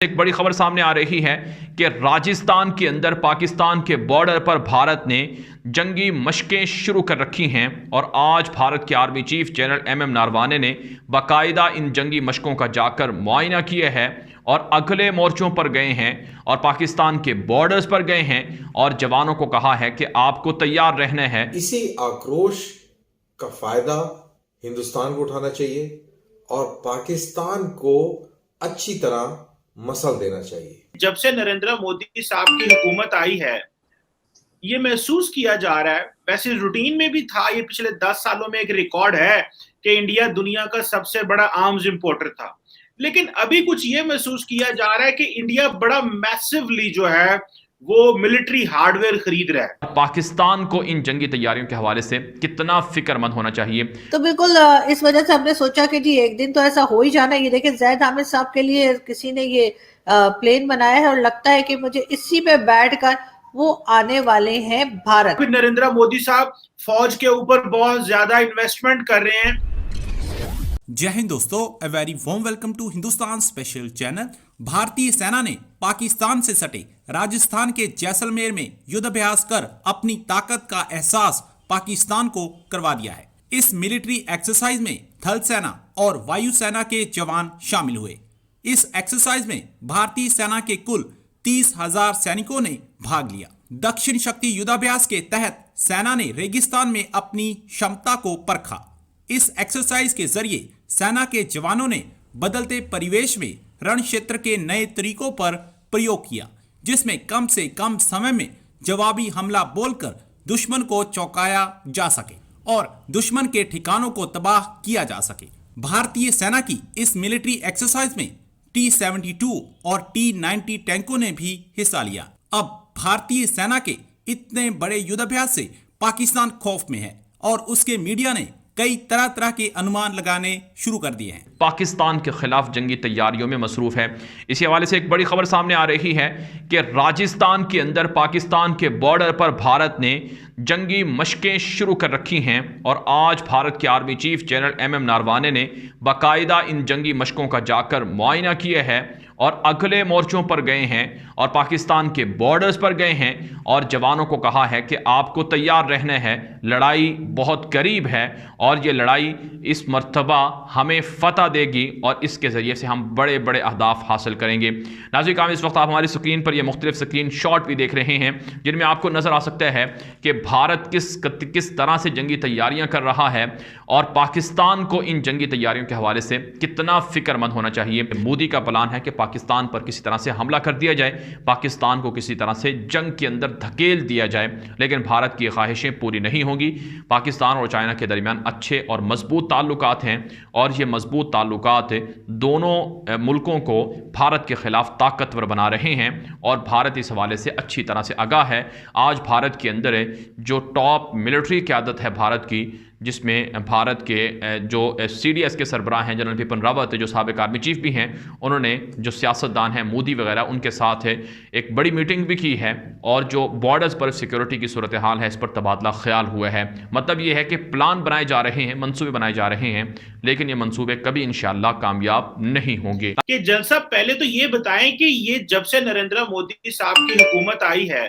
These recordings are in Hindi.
एक बड़ी खबर सामने आ रही है कि राजस्थान के अंदर पाकिस्तान के बॉर्डर पर भारत ने जंगी मशकें शुरू कर रखी हैं और आज भारत के army chief general MM Naravane ने बाकायदा इन जंगी मशकों का जाकर मुआयना किया है और अगले मोर्चों पर गए हैं और पाकिस्तान के बॉर्डर्स पर गए हैं और जवानों को कहा है कि आपको तैयार रहना है। इसी आक्रोश का फायदा हिंदुस्तान को उठाना चाहिए और पाकिस्तान को अच्छी तरह मसल देना चाहिए। जब से नरेंद्र मोदी साहब की हुकूमत आई है, ये महसूस किया जा रहा है, वैसे रूटीन में भी था, ये पिछले 10 सालों में एक रिकॉर्ड है कि इंडिया दुनिया का सबसे बड़ा आर्म्स इंपोर्टर था। लेकिन अभी कुछ ये महसूस किया जा रहा है कि इंडिया बड़ा मैसिवली जो है वो मिलिट्री हार्डवेयर खरीद रहा है। पाकिस्तान को इन जंगी तैयारियों के हवाले से कितना फिक्रमंद होना चाहिए। तो बिल्कुल इस वजह से हमने सोचा कि जी एक दिन तो ऐसा हो ही जाना। ये देखें, जैद हामिद साहब के लिए किसी ने ये प्लेन बनाया है और लगता है कि मुझे इसी पे बैठकर वो आने वाले हैं भारत। फिर नरेंद्र मोदी साहब फौज के ऊपर बहुत ज्यादा इन्वेस्टमेंट कर रहे हैं। जय हिंद दोस्तों, a very warm welcome to Hindustan special channel. भारतीय सेना ने पाकिस्तान से सटे राजस्थान के जैसलमेर में युद्धाभ्यास कर अपनी ताकत का एहसास पाकिस्तान को करवा दिया है। इस मिलिट्री एक्सरसाइज में थल सेना और वायु सेना के जवान शामिल हुए। इस एक्सरसाइज में भारतीय सेना के कुल 30,000 सैनिकों ने भाग लिया। दक्षिण शक्ति युद्धाभ्यास के तहत सेना ने रेगिस्तान में अपनी क्षमता को परखा। इस एक्सरसाइज के जरिए सेना के जवानों ने बदलते परिवेश में रण क्षेत्र के नए तरीकों पर प्रयोग किया, जिसमें कम से कम समय में जवाबी हमला बोलकर दुश्मन को चौंकाया जा सके और दुश्मन के ठिकानों को तबाह किया जा सके। भारतीय सेना की इस मिलिट्री एक्सरसाइज में T-72 और T-90 टैंकों ने भी हिस्सा लिया। अब भारतीय सेना के इतने बड़े युद्धाभ्यास से पाकिस्तान खौफ में है और उसके मीडिया ने कई तरह तरह के अनुमान लगाने शुरू कर दिए हैं। पाकिस्तान के खिलाफ जंगी तैयारियों में मसरूफ है। इसी हवाले से एक बड़ी खबर सामने आ रही है कि राजस्थान के अंदर पाकिस्तान के बॉर्डर पर भारत ने जंगी मशकें शुरू कर रखी हैं और आज भारत के army chief general MM Naravane ने बाकायदा इन जंगी मशकों का जाकर मुआयना किया है और अगले मोर्चों पर गए हैं और पाकिस्तान के बॉर्डर्स पर गए हैं और जवानों को कहा है कि आपको तैयार रहना है, लड़ाई बहुत करीब है और ये लड़ाई इस मर्तबा हमें फतह देगी और इसके ज़रिए से हम बड़े बड़े अहदाफ हासिल करेंगे। नाज़रीन काम, इस वक्त आप हमारी स्क्रीन पर ये मुख्तलिफ स्क्रीन शॉट भी देख रहे हैं जिनमें आपको नज़र आ सकता है कि भारत किस तरह से जंगी तैयारियाँ कर रहा है और पाकिस्तान को इन जंगी तैयारियों के हवाले से कितना फिक्रमंद होना चाहिए। मोदी का प्लान है कि पाकिस्तान पर किसी तरह से हमला कर दिया जाए, पाकिस्तान को किसी तरह से जंग के अंदर धकेल दिया जाए, लेकिन भारत की ख्वाहिशें पूरी नहीं होंगी। पाकिस्तान और चाइना के दरमियान अच्छे और मजबूत ताल्लुकात हैं और ये मजबूत ताल्लुकात दोनों मुल्कों को भारत के खिलाफ ताकतवर बना रहे हैं और भारत इस हवाले से अच्छी तरह से आगाह है। आज भारत के अंदर जो टॉप मिलिट्री क़यादत है भारत की, जिसमें भारत के जो CDS के सरबराह हैं जनरल बिपिन रावत, जो साबिक आर्मी चीफ भी हैं, उन्होंने जो सियासतदान हैं मोदी वगैरह, उनके साथ एक बड़ी मीटिंग भी की है और जो बॉर्डर्स पर सिक्योरिटी की सूरत हाल है इस पर तबादला ख्याल हुआ है। मतलब ये है कि प्लान बनाए जा रहे हैं, मंसूबे बनाए जा रहे हैं, लेकिन ये मंसूबे कभी इंशाअल्लाह कामयाब नहीं होंगे। कि जनरल साहब पहले तो ये बताएं कि ये जब से नरेंद्र मोदी साहब की हुकूमत आई है,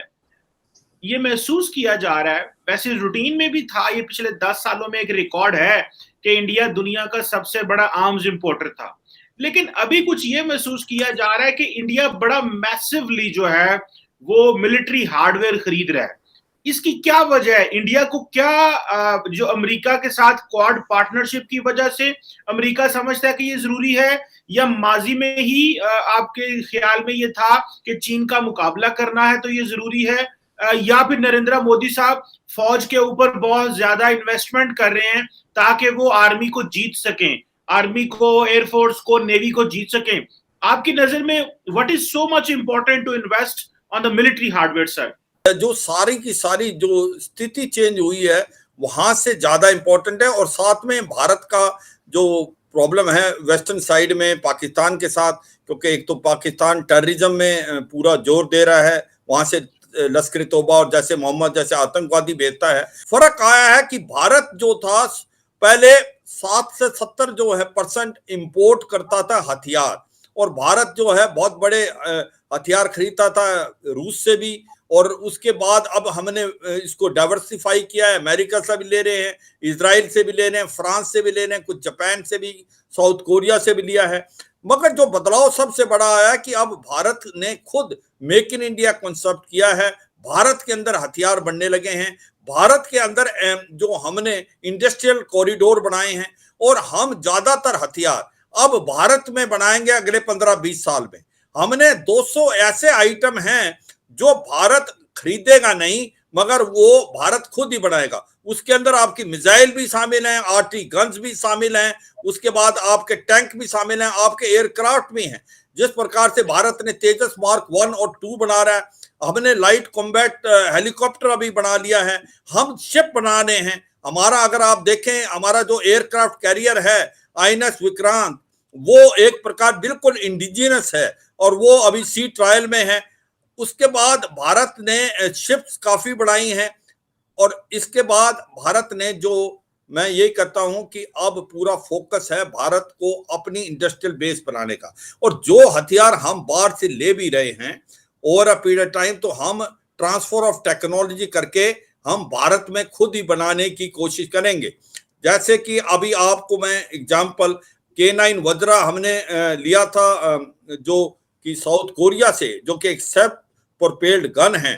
ये महसूस किया जा रहा है, वैसे रूटीन में भी था, ये पिछले 10 सालों में एक रिकॉर्ड है कि इंडिया दुनिया का सबसे बड़ा आर्म्स इंपोर्टर था। लेकिन अभी कुछ ये महसूस किया जा रहा है कि इंडिया बड़ा मैसिवली जो है वो मिलिट्री हार्डवेयर खरीद रहा है। इसकी क्या वजह है? इंडिया को क्या जो अमेरिका के साथ क्वाड पार्टनरशिप की वजह से अमेरिका समझता है कि ये जरूरी है, या माजी में ही आपके ख्याल में ये था कि चीन का मुकाबला करना है तो ये जरूरी है, या फिर नरेंद्र मोदी साहब फौज के ऊपर बहुत ज्यादा इन्वेस्टमेंट कर रहे हैं ताकि वो आर्मी को जीत सकें, आर्मी को, एयरफोर्स को, नेवी को जीत सकें? आपकी नजर में what is so much important to invest on the military hardware sir? जो सारी की सारी जो स्थिति चेंज हुई है वहां से ज्यादा इंपॉर्टेंट है और साथ में भारत का जो प्रॉब्लम है वेस्टर्न साइड में पाकिस्तान के साथ, क्योंकि एक तो पाकिस्तान टेररिज्म में पूरा जोर दे रहा है, वहां से लश्कर तौबा और जैसे मोहम्मद जैसे आतंकवादी भेजता है। फर्क आया है कि भारत जो था पहले 7 से 70 जो है % इंपोर्ट करता था हथियार, और भारत जो है बहुत बड़े हथियार खरीदता था रूस से भी, और उसके बाद अब हमने इसको डाइवर्सिफाई किया है, अमेरिका से भी ले रहे हैं, इजराइल से भी ले रहे हैं, फ्रांस से भी ले रहे हैं, कुछ जापान से भी, साउथ कोरिया से भी लिया है। मगर जो बदलाव सबसे बड़ा आया कि अब भारत ने खुद मेक इन इंडिया कॉन्सेप्ट किया है, भारत के अंदर हथियार बनने लगे हैं, भारत के अंदर जो हमने इंडस्ट्रियल कॉरिडोर बनाए हैं, और हम ज्यादातर हथियार अब भारत में बनाएंगे अगले 15-20 साल में। हमने 200 ऐसे आइटम हैं जो भारत खरीदेगा नहीं, मगर वो भारत खुद ही बनाएगा। उसके अंदर आपकी मिसाइल भी शामिल हैं, आर्टी गन्स भी शामिल हैं, उसके बाद आपके टैंक भी शामिल हैं, आपके एयरक्राफ्ट भी हैं। जिस प्रकार से भारत ने तेजस मार्क 1 और 2 बना रहा है, हमने लाइट कॉम्बैट हेलीकॉप्टर अभी बना लिया है, हम शिप बनाने हैं। हमारा अगर आप देखें, हमारा जो एयरक्राफ्ट कैरियर है INS विक्रांत, वो एक प्रकार बिल्कुल इंडिजिनस है और वो अभी सी ट्रायल में है। उसके बाद भारत ने शिप्स काफी बनाई हैं, और इसके बाद भारत ने जो, मैं यही कहता हूं कि अब पूरा फोकस है भारत को अपनी इंडस्ट्रियल बेस बनाने का। और जो हथियार हम बाहर से ले भी रहे हैं ओवर अ पीरियड टाइम, तो हम ट्रांसफर ऑफ टेक्नोलॉजी करके हम भारत में खुद ही बनाने की कोशिश करेंगे। जैसे कि अभी आपको मैं एग्जांपल, K9 वज्रा हमने लिया था जो कि साउथ कोरिया से, जो कि एक सेल्फ प्रोपेल्ड गन है,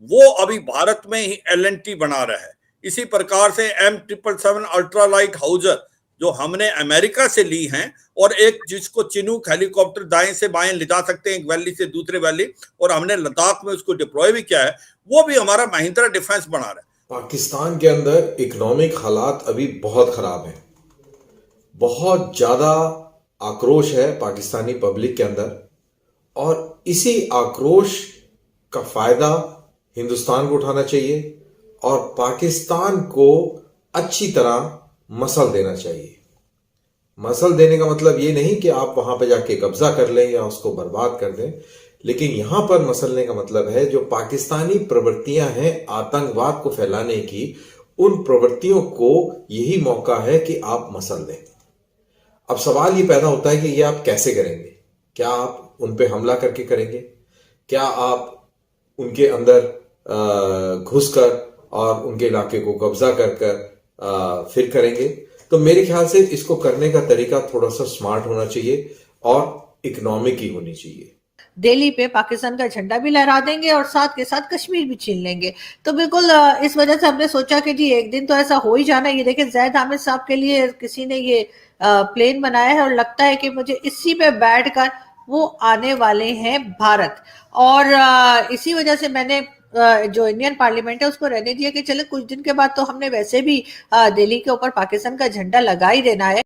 वो अभी भारत में ही L&T बना रहा है। इसी प्रकार से M777 अल्ट्रालाइट हाउजर जो हमने अमेरिका से ली हैं, और एक जिसको चिनूक हेलीकॉप्टर दाएं से बाएं ले जा सकते हैं एक वैली से दूसरे वैली, और हमने लद्दाख में उसको डिप्लॉय भी किया है, वो भी हमारा महिंद्रा डिफेंस बना रहा है। पाकिस्तान के अंदर इकोनॉमिक हालात अभी बहुत खराब हैं। बहुत ज्यादा आक्रोश है पाकिस्तानी पब्लिक के अंदर, और इसी आक्रोश का फायदा हिंदुस्तान को उठाना चाहिए और पाकिस्तान को अच्छी तरह मसल देना चाहिए। मसल देने का मतलब ये नहीं कि आप वहां पर जाके कब्जा कर लें या उसको बर्बाद कर दें, लेकिन यहां पर मसलने का मतलब है जो पाकिस्तानी प्रवृत्तियां हैं आतंकवाद को फैलाने की, उन प्रवृत्तियों को यही मौका है कि आप मसल दें। अब सवाल ये पैदा होता है कि ये आप कैसे करेंगे? क्या आप उन पे हमला करके करेंगे? क्या आप उनके अंदर घुसकर और उनके इलाके को कब्जा कर फिर करेंगे? तो मेरे ख्याल से इसको करने का तरीका थोड़ा सा स्मार्ट होना चाहिए और इकोनॉमिक ही होनी चाहिए। दिल्ली पे पाकिस्तान का झंडा भी लहरा देंगे और साथ के साथ कश्मीर भी छीन लेंगे। तो बिल्कुल इस वजह से हमने सोचा कि जी एक दिन तो ऐसा हो ही जाना। ये देखिए ज़ैद हामिद साहब के लिए किसी ने ये प्लेन बनाया है और लगता है कि मुझे इसी पे बैठकर वो आने वाले हैं भारत। और इसी वजह से मैंने जो इंडियन पार्लियामेंट है उसको रहने दिया कि चले कुछ दिन के बाद तो हमने वैसे भी दिल्ली के ऊपर पाकिस्तान का झंडा लगा ही देना है।